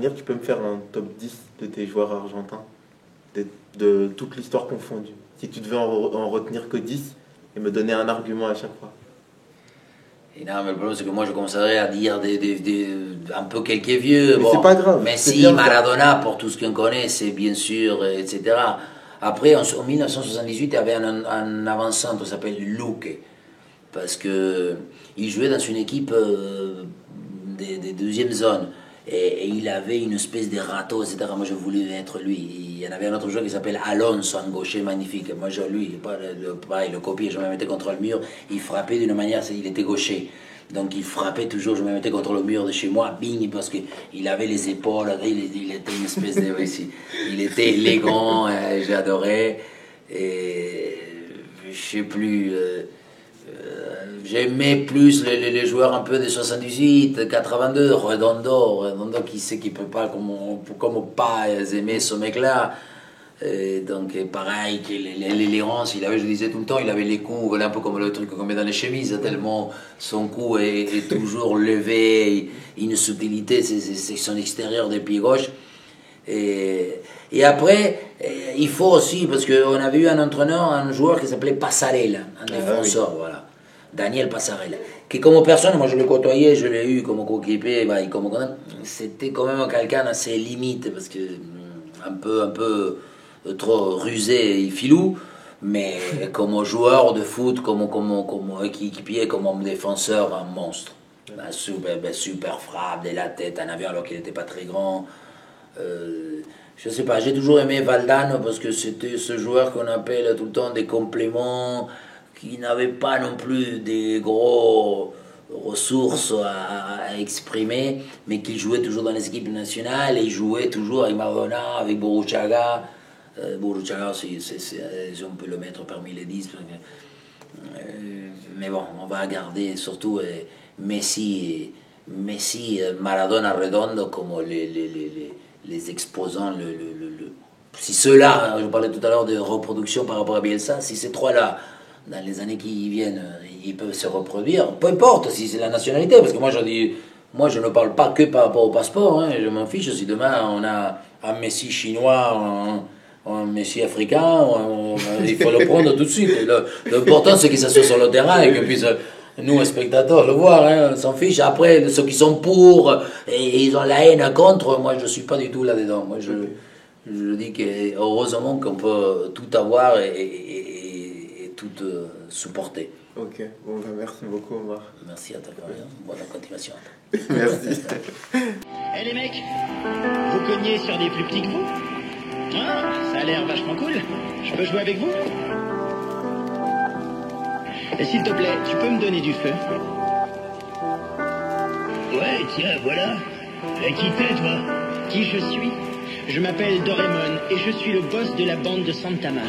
manière, tu peux me faire un top 10 de tes joueurs argentins, de toute l'histoire confondue. Si tu devais en retenir que 10 et me donner un argument à chaque fois. Et non, mais le problème, c'est que moi, je commencerais à dire un peu quelques vieux. Mais bon, c'est pas grave. Messi, Maradona, pour tout ce qu'on connaît, c'est bien sûr, etc. Après, en 1978, il y avait un avant-centre qui s'appelle Luque. Parce qu'il jouait dans une équipe des deuxièmes zones. Et il avait une espèce de râteau, etc. Moi, je voulais être lui. Il y en avait un autre joueur qui s'appelle Alonso, un gaucher magnifique. Moi, lui, pareil, le copier, je me mettais contre le mur. Il frappait d'une manière, il était gaucher. Donc, il frappait toujours, je me mettais contre le mur de chez moi, bing, parce qu'il avait les épaules, il était une espèce de... il était élégant, j'adorais. Et je sais plus... j'aimais plus les joueurs un peu des 78, 82, Redondo qui sait qu'il peut pas, comme pas aimer ce mec-là. Donc pareil, l'élégance, je disais tout le temps, il avait les coups, voilà, un peu comme le truc qu'on met dans les chemises, tellement son cou est toujours levé, une subtilité, c'est son extérieur des pieds gauche. Et après, il faut aussi, parce qu'on avait eu un entraîneur, un joueur qui s'appelait Passarella, un défenseur, voilà. Daniel Passarella, qui comme personne, moi je l'ai côtoyé, je l'ai eu comme coéquipier, c'était quand même quelqu'un assez limite, parce que un peu trop rusé et filou, mais comme joueur de foot, comme équipier, comme défenseur, un monstre. Super frappe de la tête, un avion alors qu'il n'était pas très grand. Je sais pas, j'ai toujours aimé Valdano parce que c'était ce joueur qu'on appelle tout le temps des compléments, qui n'avait pas non plus des gros ressources à exprimer, mais qui jouait toujours dans les équipes nationales, et il jouait toujours avec Maradona, avec Burruchaga. Burruchaga, on peut le mettre parmi les 10. Mais bon, on va garder surtout Messi, Maradona, Redondo comme les exposants. Si ceux-là, je parlais tout à l'heure de reproduction par rapport à Bielsa, si ces trois-là, dans les années qui viennent, ils peuvent se reproduire, peu importe si c'est la nationalité, parce que moi je ne parle pas que par rapport au passeport, hein, je m'en fiche si demain on a un Messi chinois, un Messi africain, il faut le prendre tout de suite. L'important c'est qu'il s'assoie sur le terrain et que puisse nous, spectateurs, le voir, hein, on s'en fiche. Après, ceux qui sont pour et ils ont la haine contre, moi je ne suis pas du tout là-dedans. Moi je dis que heureusement qu'on peut tout avoir et tout supporter. Ok, bon, merci beaucoup Omar. Merci à toi, bonne continuation. Merci. Eh les mecs, vous cognez sur des plus petits que vous? Hein? Ça a l'air vachement cool. Je peux jouer avec vous? Et s'il te plaît, tu peux me donner du feu? Ouais, tiens, voilà. Qui t'es, toi? Qui je suis? Je m'appelle Doraemon et je suis le boss de la bande de Santama.